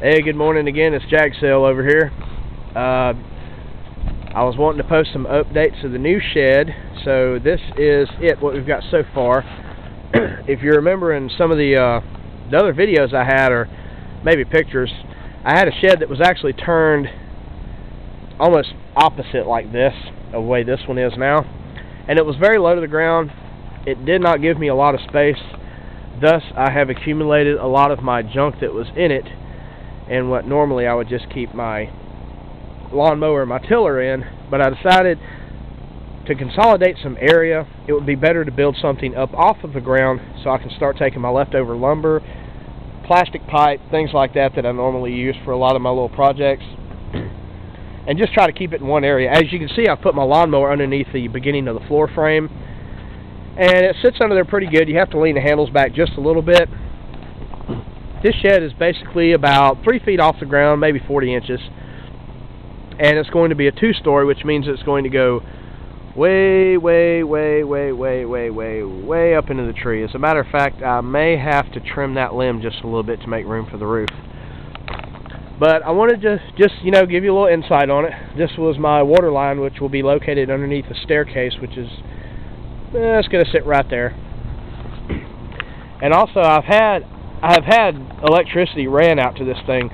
Hey, good morning again. It's Jag Sale over here. I was wanting to post some updates of the new shed. So this is what we've got so far. If you remember in some of the other videos I had, or maybe pictures, I had a shed that was actually turned almost opposite like this, the way this one is now. And it was very low to the ground. It did not give me a lot of space. Thus, I have accumulated a lot of my junk that was in it, and what normally I would just keep my lawnmower and my tiller in. But I decided to consolidate some area. It would be better to build something up off of the ground so I can start taking my leftover lumber, plastic pipe, things like that that I normally use for a lot of my little projects, and just try to keep it in one area. As you can see, I've put my lawnmower underneath the beginning of the floor frame, and it sits under there pretty good. You have to lean the handles back just a little bit. This shed is basically about 3 feet off the ground, maybe 40 inches, and it's going to be a two-story, which means it's going to go way up into the tree. As a matter of fact, I may have to trim that limb just a little bit to make room for the roof. But I wanted to just, give you a little insight on it. This was my water line, which will be located underneath the staircase, which is it's going to sit right there. And also, I've had electricity ran out to this thing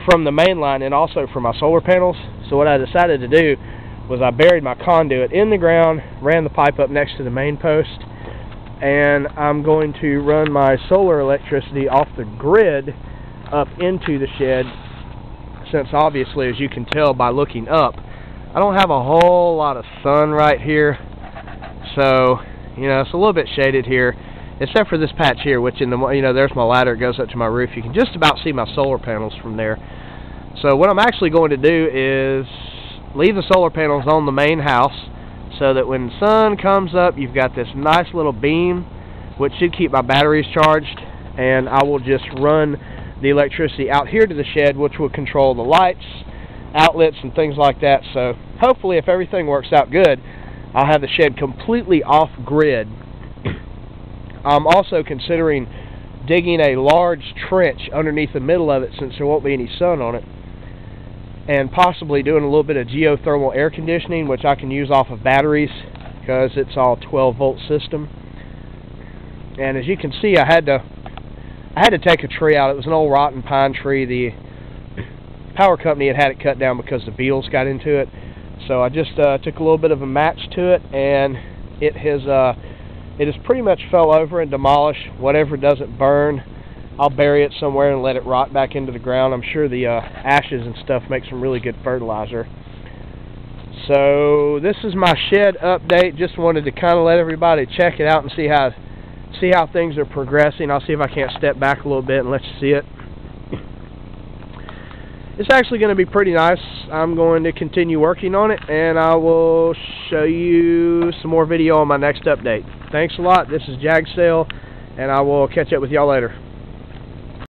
from the main line and also from my solar panels. So what I decided to do was I buried my conduit in the ground, ran the pipe up next to the main post, and I'm going to run my solar electricity off the grid up into the shed, since obviously, as you can tell by looking up, I don't have a whole lot of sun right here. So, it's a little bit shaded here, except for this patch here, which there's my ladder. It goes up to my roof. You can just about see my solar panels from there. So what I'm actually going to do is leave the solar panels on the main house, so that when the sun comes up, you've got this nice little beam, which should keep my batteries charged, and I will just run the electricity out here to the shed, which will control the lights, outlets, and things like that. So hopefully, if everything works out good, I'll have the shed completely off-grid. I'm also considering digging a large trench underneath the middle of it, since there won't be any sun on it, and possibly doing a little bit of geothermal air conditioning, which I can use off of batteries because it's all 12-volt system. And as you can see, I had to take a tree out. It was an old rotten pine tree. The power company had it cut down because the beetles got into it. So I just took a little bit of a match to it, and it has pretty much fell over and demolished. Whatever doesn't burn, I'll bury it somewhere and let it rot back into the ground. I'm sure the ashes and stuff make some really good fertilizer. So this is my shed update. Just wanted to kind of let everybody check it out and see how things are progressing. I'll see if I can't step back a little bit and let you see it. It's actually going to be pretty nice. I'm going to continue working on it, and I will show you some more video on my next update. Thanks a lot. This is Jag Sale, and I will catch up with y'all later.